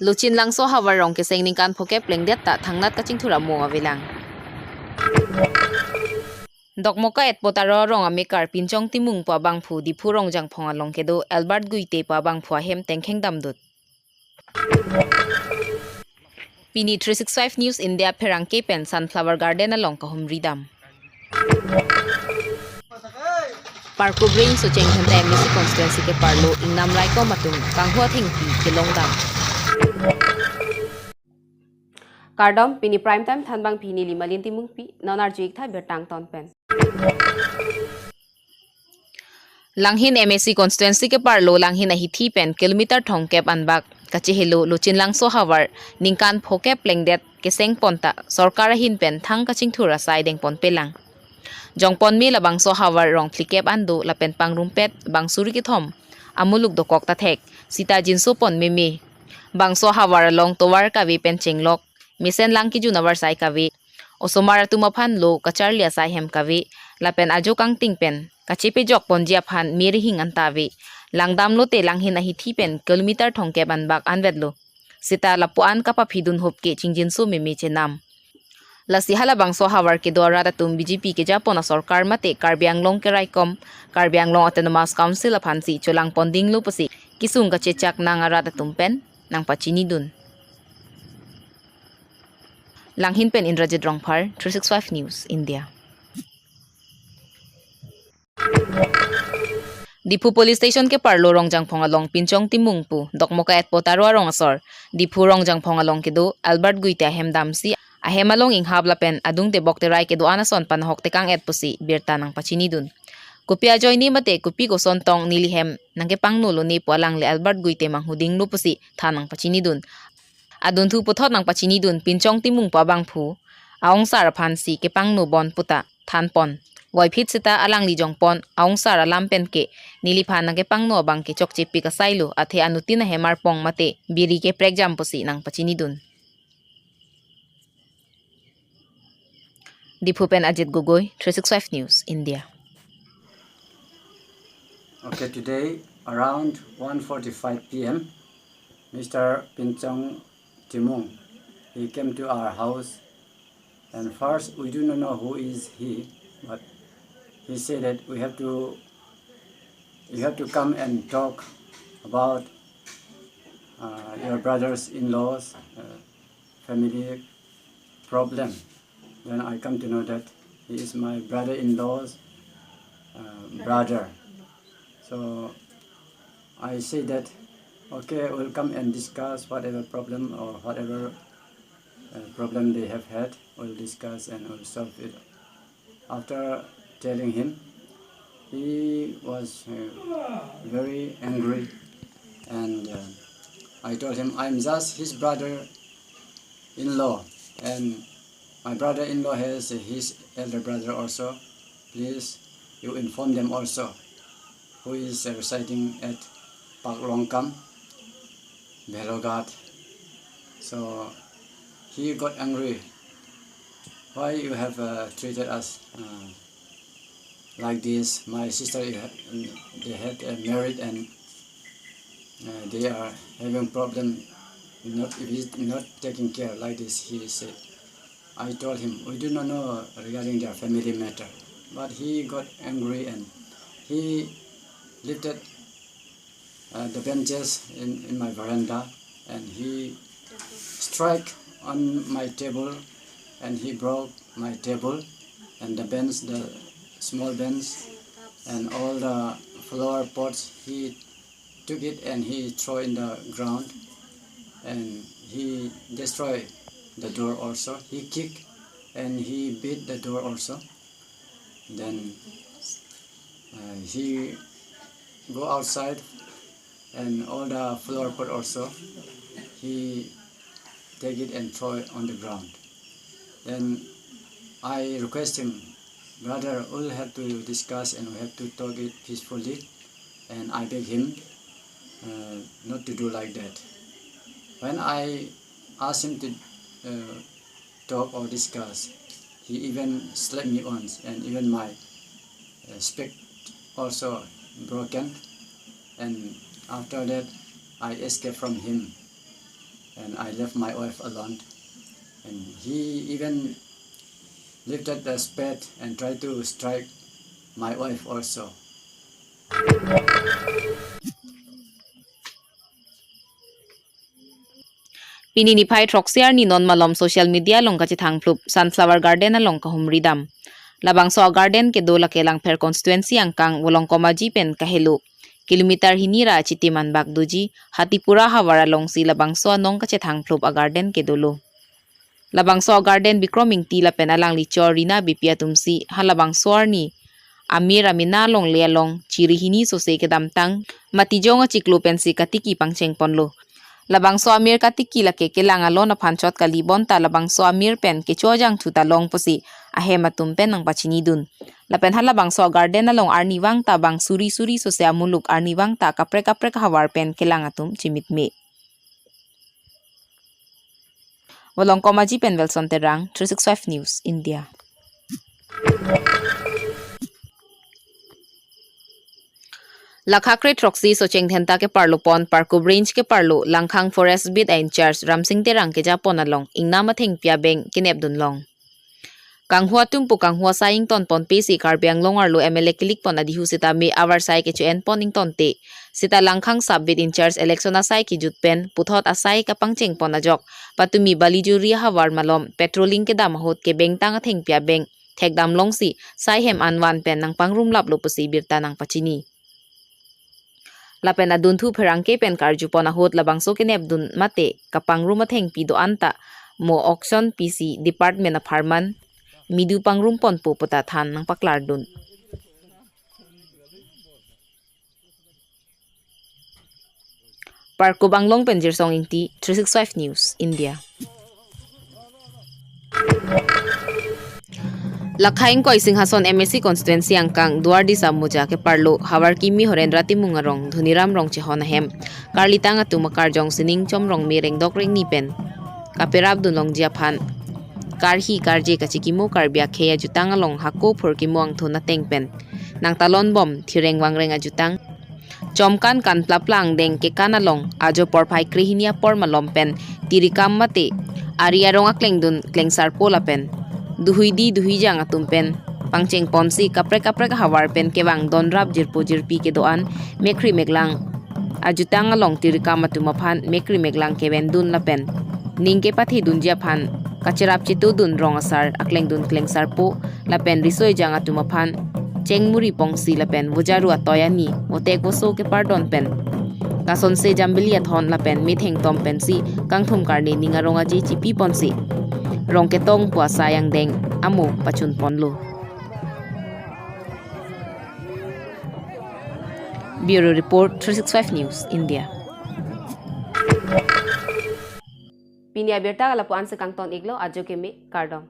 Luchin lang so hawarong kiseng ningkan phoke plengdet ta thangnat kaching thura mo avilang. Dokmoka et potaro rong amikar pinchong timung pa bang phu di phurong jang phonga long kedo Albert Guite pa bang phwa hem tengkheng damdut. Pini 365 News India Pherang Kepen Sunflower Garden along kahum ridam. Parko Brain so cheng henta MSC constituency ke parlo ingnam rai ko matung kanghua thingpi ke longdam. Kardom pini prime time thanbang pini limalin timung pi nonar juik tha bertang ton pen. Langhin MSC constituency ke parlo langhin ahi thi pen kilometer thong kep anbak kachihelo luchin langso hawar ningkan phoke plengdet keseng ponta sarkar hin pen thang kaching thura sai deng pon pelang jongpon mi labang so hawar rong flikep ando lapen pangrumpet bang suri ki thom amuluk dokok ta thek sita jinso pon meme bang so hawar long towar kawi pen chenglok misen lang ki junawar sai kawi osomara tumaphan lo kacharlia sai hem kawi lapen ajo kang tingpen kachipe jok ponjia phan meri hing antawi langdam lo te langhin ahi thi pen kilometer thongke banbak anvedlo sita lapuan kapa phidun hopke chingjin so meme che nam lasi hala bangso hawar ke dwara tum BJP ke japona sarkar mate Karbi Anglong ke raikom Karbi Anglong Autonomous Council aphansi cholang ponding lo pasi kisung ka chechak nang ara tumpen nang pachini dun langhin pen Indrajit Rongphar 365 News India. Dipu Police Station ke parlo rongjang phongalong pinchong timung pu dokmoka et potaro rong asor Dipu rongjang phongalong kedo Albert Guita hemdamsi ahemalong inghab lapen adung te bokte rai kedo anason panhok tekang et pusi birta nang pachini dun kupia joy ni mate kupi ko sontong nilihem nangke pangnulo ni pualang le Albert Guite manghuding lu pusi thanang pachini dun adun thu puthot nang pachini dun pinchong timung pa bang phu aong sar phansi ke pangnu bon puta thanpon Wai phit sita alang li jongpon aung sara lampen ke niliphan nang ke pangno bang ke chokchi pi ka sailo athe anutin hemar pong mate biri ke pregjam pusi nang pachini dun Dipupen Ajit Gogoi 365 News India. Okay, today around 1:45 p.m. Mr. Pinchong Timung, he came to our house, and first we do not know who is he, but he said that you have to come and talk about your brothers-in-law's family problem. Then I come to know that he is my brother-in-law's brother. So I say that okay, we'll come and discuss whatever problem or whatever problem they have had. We'll discuss and we'll solve it. After telling him, he was very angry, and I told him I'm just his brother-in-law, and my brother-in-law has his elder brother also. Please, you inform them also, who is residing at Park Longkam, Belogat. So he got angry. Why you have treated us like this? My sister, they had married, and they are having problem, not taking care like this, he said. I told him we do not know regarding their family matter, but he got angry and he lifted the benches in my veranda, and he struck on my table, and he broke my table and the bench, the small bench, and all the flower pots. He took it and he threw in the ground, and he destroyed the door also. He kicked and he beat the door also. Then he go outside, and all the flower pot also he take it and throw it on the ground. Then I request him, brother, we'll have to discuss and we have to talk it peacefully, and I beg him not to do like that. When I asked him to talk or discuss, he even slapped me once, and even my spec also broken, and After that, I escaped from him and I left my wife alone. And he even lifted the spade and tried to strike my wife also. Pininipay troxiar ni non malom social media long ka chithang plup sunflower garden along ka humridam. Labang so garden ke dola ke lang per constituency angkang wolong komaji pen kahelo. Kilometer hinira chitiman bakduji hatipura hawara long si labang so nong ka chithang plup a garden ke dolo. Labang so garden bikroming tila pen alang lichor rina bipia tumsi halabang soar ni Amir aminalong lealong ciri hini so se ke damtang matijong a ciklo pen si katiki pangcheng ponlo. Labang so Amir katiki lake kelangalon na panchot kalibon ta labang so Amir pen ke chojang tutalong posi ahe matumpen ng pachinidun. Lapen halabang so garden along arniwang ta bang suri-suri so se amuluk arniwang ta kapre-kapre kahawar pen kelangatum chimitme. Walong komaji pen Wilson Terang, 365 News, India. Lakhakre troxy so chengthenta ke parlo pon parko range ke parlo langkhang forest bit in charge ramsing terang ke japon along ingna matheng pia beng kinep dun long kanghua tumpu kanghua saing ton pon pesi karbiang longar lo MLA kilik pon adihu sita me awar sai ke chen pon ing ton te sita langkhang sub bit in charge election asai ki jutpen puthot asai ka pangcheng pon ajok patumi balijuri hawar malom petrolling ke dam hot ke beng tang atheng pia beng thekdam long si sai hem anwan pen nang pangrum lap lo pusi birta nang pachini Lapen adun thu perangke pen karju pon ahot labang so kenep dun mate kapang rumatheng pido anta mo auction PC Department of Harman midu pangrum pon po putathan ng paklar dun. Parko Banglong Penjirsong Inti 365 News India. Lakhaing ko ising hason MSC constituency angkang Duardi Samuja ke parlo hawar kimi horendra timungarong dhuniram rong chehon hem karlitang atu makar jong sining chom rong mireng dok ring nipen kaperab dunlong jiaphan karhi karje kachikimo karbia kheya jutang along hako phor kimo ang thona tengpen nang talon bom thireng wangreng ajutang chomkan kan plaplang deng ke kanalong ajo por phai krihinia por malompen tirikam mate ariarong akleng dun klengsar polapen duhuidi duhijang atumpen pangcheng ponsi kapre-kapre hawar pen kewang donrap jirpo jirpi ke doan mekri meglang ajutang along tirikam atumaphan mekri meglang kewen dun lapen ningke pathi dun japhan kachirap chitu dun rong asar akleng dun klengsar po lapen risoi jang atumaphan chengmuri pongsi lapen wujaru atoyani ote koso ke pardon pen kason se jambilia thon lapen mitheng tom pensi kangthum karni ningarong aji chipi ponsi rong ketong pua sayang deng amo pachun ponlo. Bureau Report 365 News India. Pinia berta kalapuan sa kangton iglo adjo kemi kardong.